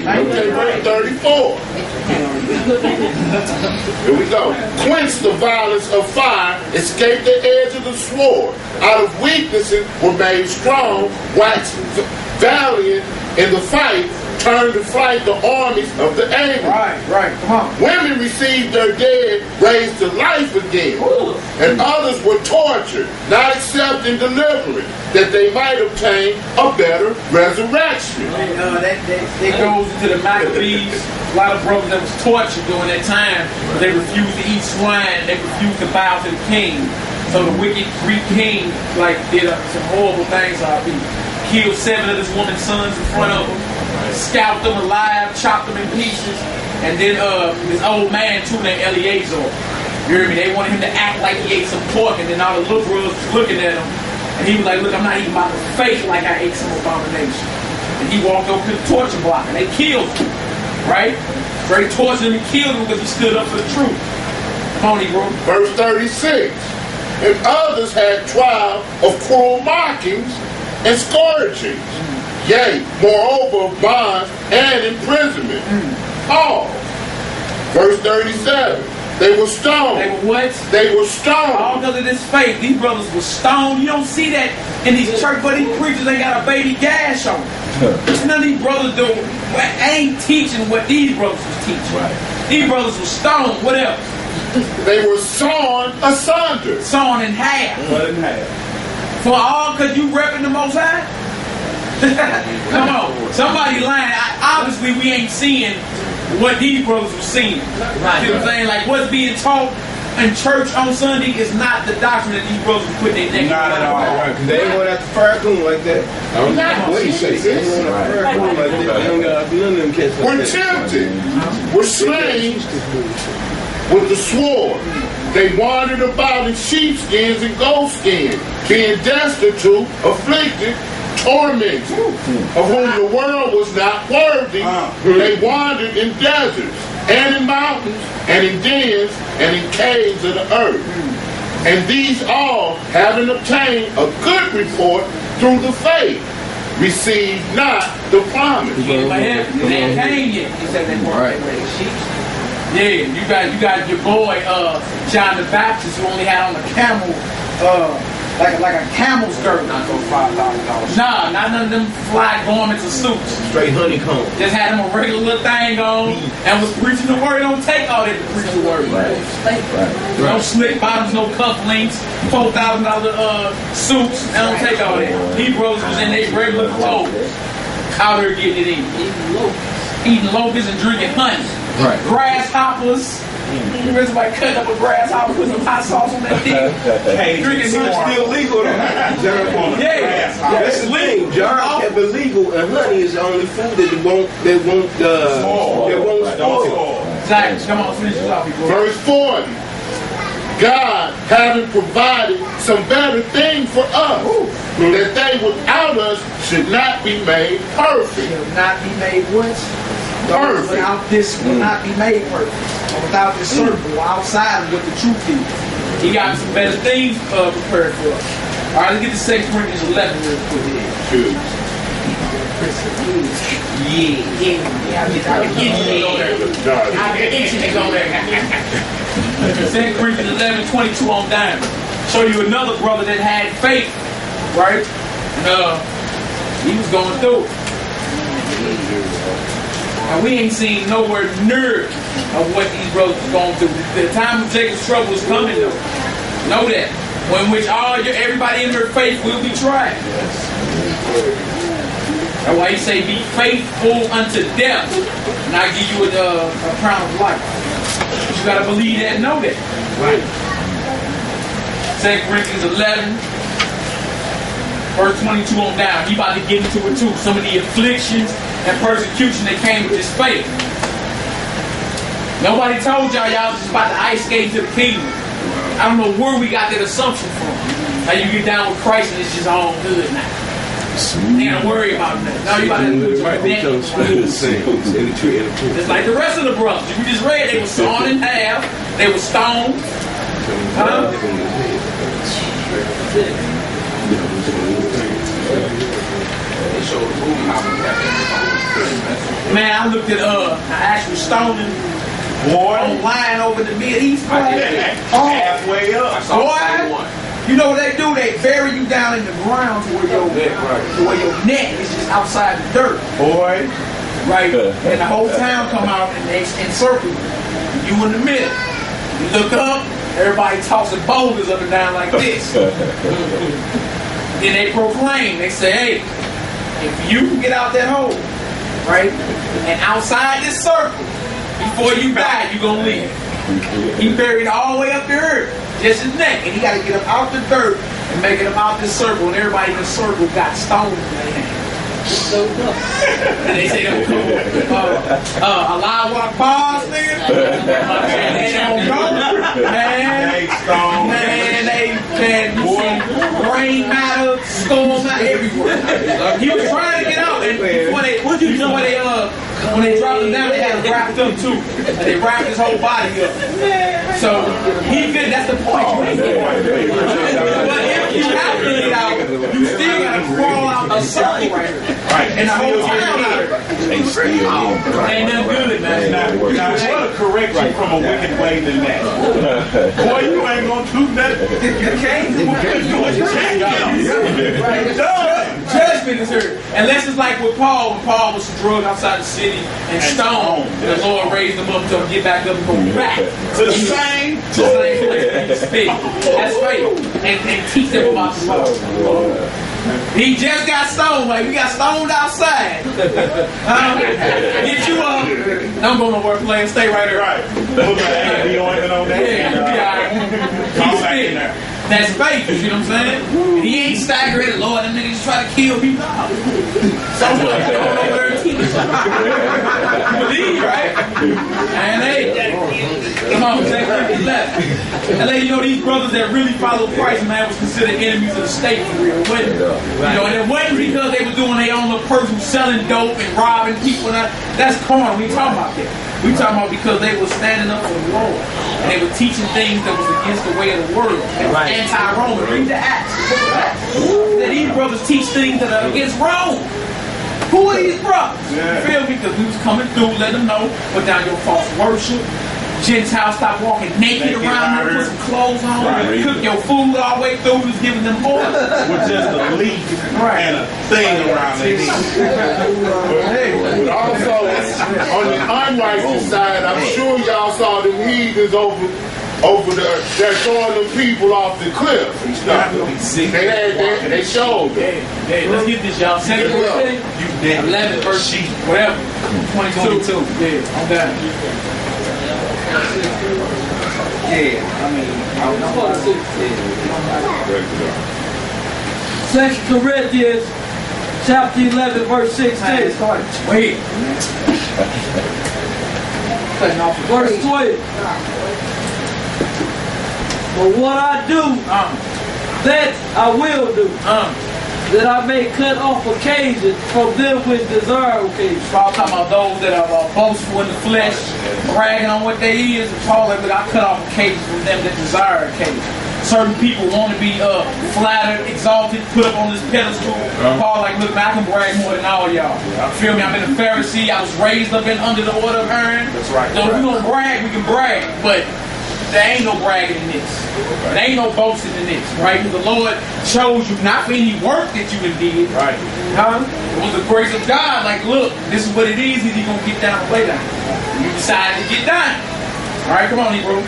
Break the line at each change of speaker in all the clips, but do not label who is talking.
Okay, verse 34. Here we go. Quench the violence of fire, escape the edge of the sword. Out of weaknesses were made strong, wax valiant in the fight, turn to flight the armies of the able.
Right, come on.
Women received their dead raised to life again. Ooh. And others were tortured, not accepting deliverance, that they might obtain a better resurrection.
That goes into the Maccabees. A lot of brothers that was tortured during that time, they refused to eat swine, they refused to bow to the king. So the wicked Greek king did some horrible things. He killed 7 of this woman's sons in front of him, scalped them alive, chopped them in pieces, and then this old man too named Eleazar. You hear me? They wanted him to act like he ate some pork, and then all the little brothers was looking at him, and he was like, "Look, I'm not eating by the faith like I ate some abomination." And he walked over to the torture block, and they killed him. Right? They tortured him and killed him because he stood up for the truth. Come on, bro.
Verse 36. And others had trial of cruel mockings and scourgings. Yea, moreover, of bonds and imprisonment. All. Verse 37. They were stoned.
They were what?
They were stoned.
All because of this faith. These brothers were stoned. You don't see that in these church, but these preachers ain't got a baby gash on them. None of these brothers ain't teaching what these brothers was teaching. Right. These brothers were stoned. What else?
They were sawn asunder.
Sawn in half.
Cut in half.
For all because you repping the Most High? Come on. Somebody lying. Obviously, we ain't seeing what these brothers were seeing. Right. You know what I'm saying? Like what's being taught in church on Sunday is not the doctrine that these brothers put their neck.
Not at all. Right. Because they ain't going after fire coon like that. I don't know what he say. They ain't going after fire coon like that. They don't got none of them cats like
were tempted, were slain with the sword. They wandered about in sheepskins and goatskins, being destitute, afflicted, tormented, of whom the world was not worthy. They wandered in deserts, and in mountains, and in dens, and in caves of the earth. And these all, having obtained a good report through the faith, received not the promise.
They ain't came yet. He said they weren't sheep. Yeah, you got your boy John the Baptist who only had on a camel, like a camel's girdle.
Not those $5,000.
Nah, not none of them fly garments or suits.
Straight honeycomb.
Just had him a regular little thing on and was preaching the word. Don't take all that to preach the word. Right. No slick bottoms, no cufflinks, $4,000 suits. They don't take all that. These brothers was in their regular clothes, out here getting it in, eating locusts and drinking honey.
Right.
Grasshoppers. You remember somebody cutting up a grasshopper, putting some hot sauce on that thing?
Hey,
drinking honey.
Still legal though.
Yeah,
that's the thing. Jar kept it legal, and honey is the only food that won't spoil.
Exactly. Come on, finish this off, bro.
Verse 40. God, having provided some better thing for us, that they without us should not be made perfect.
Should not be made what?
Perfect.
Without this will not be made perfect. Or without this circle outside of what the truth is. He got some better things prepared for us. Alright, let's get to 2 Corinthians 11 real quick. I've been itching to go there. 2 Corinthians 11, 22 on down. Show you another brother that had faith, right? And he was going through it. And we ain't seen nowhere near of what these brothers was going through. The time of Jacob's trouble is coming though. Know that. When which everybody in their faith will be tried. That's why he say, be faithful unto death, and I give you a crown of life. You gotta believe that and know that. Right. 2 Corinthians 11, verse 22 on down. He about to get into it too. Some of the afflictions and persecution that came with this faith. Nobody told y'all was just about to ice skate to the kingdom. I don't know where we got that assumption from. How you get down with Christ and it's just all good now. Ain't gotta worry about that. Now you about to do it. Just like the rest of the brothers. You just read they were sawn in half, they were stoned. Huh? Man, I looked at actual stoning online over the Mideast.
Halfway up.
Boy, you know what they do? They bury you down in the ground to where your neck is just outside the dirt.
Boy.
Right? And the whole town come out and they encircle you. You in the middle. You look up, everybody tossing boulders up and down like this. Then they proclaim, they say, hey, if you can get out that hole, right, and outside this circle, before you die, you gonna live. He buried all the way up the earth, just his neck, and he got to get up out the dirt and make it up out this circle, and everybody in the circle got stones in their hands. And they say, Allah Akbar, nigga. And they don't go, man, they can brain matter, storm matter everywhere. He was trying to get out, and when they dropped him down, they had him wrapped up too. And they wrapped his whole body up. So he fit. That's the point. But if you have to get out, you still gotta crawl out the circle right here.
Right.
And the whole town
Ain't
nothing good, man.
Now, what a correction from a wicked way than that. Boy, you ain't gonna do nothing.
You can't do
You're done.
Judgment is here. Unless it's like with Paul, when Paul was drugged outside the city and stoned, the Lord raised him up to get back up and go back
To the same.
place to speak. That's faith. And teach them about the law. He just got stoned, like we got stoned outside. Get you up. Don't go nowhere, player. Stay right here.
Right. Put my hand on that.
Yeah, you be alright. Keep spitting. That's faith, you see what I'm saying? And he ain't staggering, Lord, them niggas try to kill me. So what? Go over there and teach. Believe, right? And hey, come on, take it left. And let you know these brothers that really follow Christ, man, was considered enemies of the state for real, wasn't it? You know, and it wasn't because they were doing their own little person selling dope and robbing people. That's carnal. We ain't talking about that. We talking about because they were standing up for the Lord. And they were teaching things that was against the way of the world. They were anti-Roman. Read the Acts. That these brothers teach things that are against Rome. Who are these brothers? You feel me? Because we was coming through, let them know, put down your false worship. Gentiles stop walking naked around here, put some clothes on, cook your food all the way through, was giving them order.
With just a leaf and a thing around their neck.
But also, on the unrighteous side, I'm sure y'all saw them heathens over there, they're throwing them people off the cliff and stuff. They showed them.
Hey, let's get this, y'all. 2 Corinthians 11 verse whatever. 22. Yeah, I'm done.
Yeah, I mean,
Second Corinthians chapter 11 verse 16.
Wait.
Verse 12. But what I do, that I will do, that I may cut off occasion from them which desire occasion.
Paul talking about those that are boastful in the flesh, bragging on what they is. Paul like, I cut off occasion from them that desire occasion. Certain people want to be flattered, exalted, put up on this pedestal. Paul like, look, man, I can brag more than all y'all. Feel me? I've been a Pharisee. I was raised up under the order of Aaron.
That's right.
So if we're going to brag, we can brag. But there ain't no bragging in this. There ain't no boasting in this, right? Because the Lord chose you not for any work that you did.
Right.
It was the grace of God. Like, look, this is what it is. He's going to get down and lay down. You decided to get down. All right, come on, Hebrew.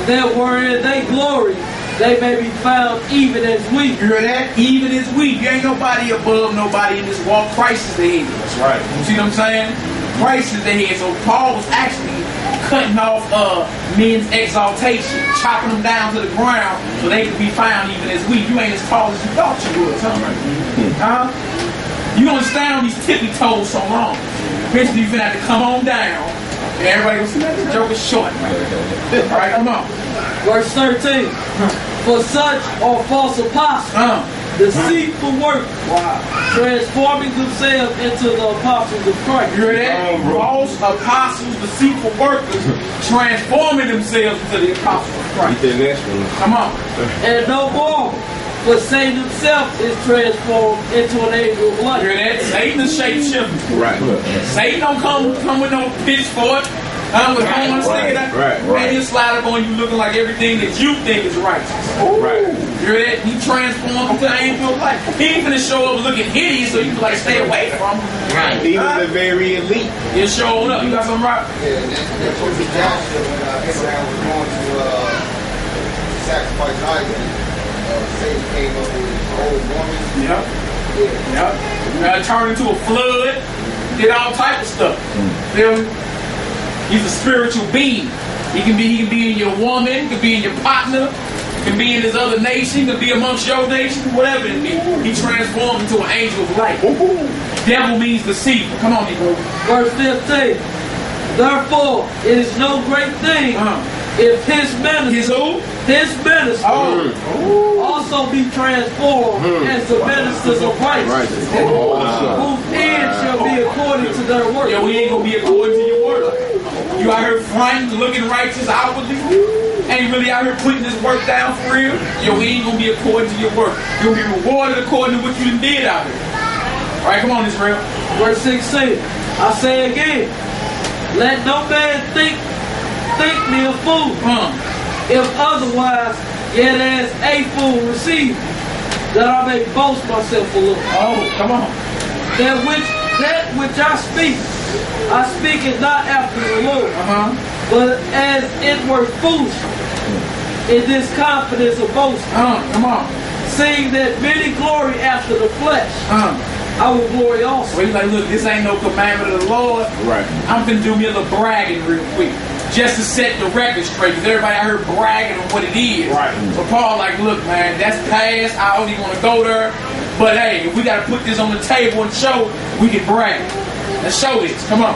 That wherein they glory, they may be found even as we.
You hear that? Even as we. You ain't nobody above nobody in this walk. Christ is the head.
That's right.
You see what I'm saying? Christ is the head. So Paul was actually cutting off men's exaltation, chopping them down to the ground so they could be found even as we. You ain't as tall as you thought you was, huh? You gonna stand on these tippy toes so long. Eventually you're gonna have to come on down. And everybody gonna see that the joke is short. Alright, come on.
Verse 13. For such are false apostles, deceitful work, transforming themselves into the apostles of Christ.
You hear that? False apostles, deceitful workers, transforming themselves into the apostles of Christ. Come on.
And no more, For Satan himself is transformed into an angel of light.
Hear that? Satan is shapeshifter.
Right.
Satan don't come with no pitchfork. With horns sticking out.
Right.
And he'll slide up on you looking like everything that you think is righteous.
Right.
Hear that? He transformed into an angel of light. He ain't finna show up looking hideous so you can like stay away from him.
Right. Even the very elite.
He'll show up. You got something right?
Yeah, that's what the Joshua when Abraham was going to sacrifice Isaac. Satan came up with his old woman.
Yep. Turned into a flood. Did all type of stuff. Feel me? He's a spiritual being. He can be in your woman, he can be in your partner, he can be in his other nation, he can be amongst your nation, whatever it be. He transformed into an angel of light. Devil means deceiver. Come on, Negro.
Verse 15. Therefore, it is no great thing if his ministers, also be transformed as the ministers of righteousness, whose end shall be according to their work.
Yo, we ain't gonna be according to your work. You out here frightened, looking righteous outwardly, ain't really out here putting this work down for real. Yo, we ain't gonna be according to your work. You'll be rewarded according to what you did out here. All right, come on, Israel.
Verse 16. I say again, let no man think me a fool. If otherwise, yet as a fool receive, that I may boast myself a little.
Oh, come on.
That which I speak it not after the Lord, but as it were foolish. In this confidence of boasting.
Come on.
Seeing that many glory after the flesh, I will glory also.
Well, he's like, look, this ain't no commandment of the Lord.
Right.
I'm finna do me a little bragging real quick. Just to set the record straight, because everybody out here bragging on what it is.
Right.
But Paul like, look, man, that's past. I don't even want to go there. But hey, if we got to put this on the table and show, we can brag. Let's show this. Come on.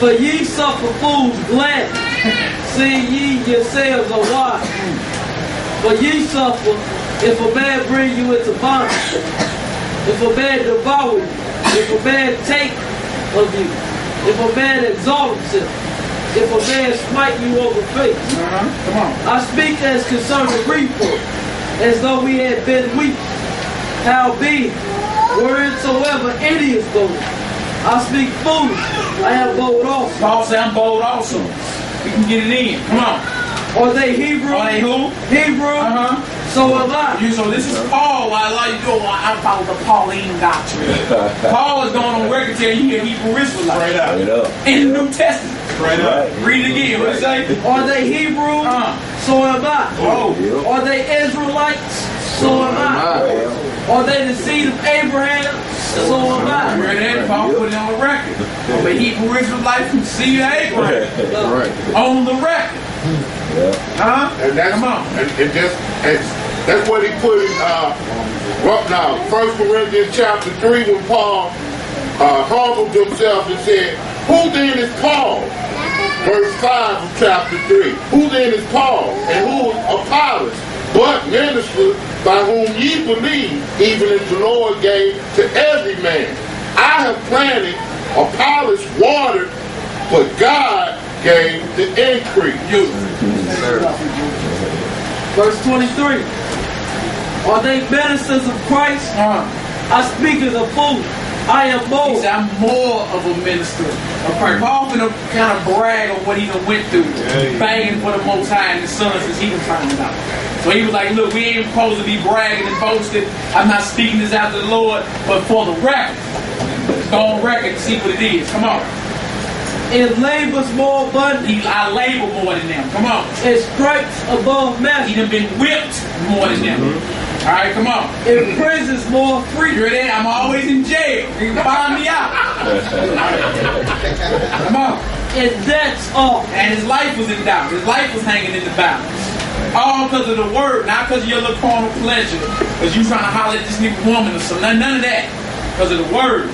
For ye suffer fools gladly, seeing ye yourselves are wise. For ye suffer if a man bring you into bondage, if a man devour you, if a man take of you, if a man exalt himself, if a man smite you on the face.
Come on.
I speak as concerning reproach, as though we had been weak. Howbeit, wheresoever any is bold, I speak foolish. I am bold also.
Paul said, I'm bold also. We can get it in. Come on.
Are they Hebrew?
Are they who?
Hebrew. So am I.
So this is Paul. I allow you to go. I follow the Pauline doctrine. Paul is going on record telling you a Hebrew Israelite.
Straight up.
In the New Testament.
Straight up.
Read it again. What it say?
Are they Hebrew? So am I.
Oh.
Are they Israelites? So am I. Are they the seed of Abraham? So am I.
Heard that? Paul put it on the record. I'm a Hebrew Israelite from seed of Abraham. On the record.
And that's,
Come on.
And that's what he put in now, 1 Corinthians chapter 3 when Paul humbled himself and said, who then is Paul? Verse 5 of chapter 3. Who then is Paul? And who is Apollos? But ministers by whom ye believe, even as the Lord gave to every man. I have planted, Apollos watered, but God gave the increase.
Verse 23. Are they ministers of Christ? I speak as a fool. I am more.
He said, I'm more of a minister of Christ. Paul finna kind of brag on what he done went through, begging for the Most High and the Son since he was found out. So he was like, look, we ain't supposed to be bragging and boasting. I'm not speaking this out to the Lord, but for the record. Go on record and see what it is. Come on.
In labors more abundant.
I labor more than them. Come on.
And stripes above measure.
He done been whipped more than them. All right, come on.
In prisons more free.
You're there. I'm always in jail. You can find me out. Come on.
And that's all.
And his life was in doubt. His life was hanging in the balance. All because of the word, not because of your little carnal pleasure, because you trying to holler at this new woman or something. None of that. Because of the word.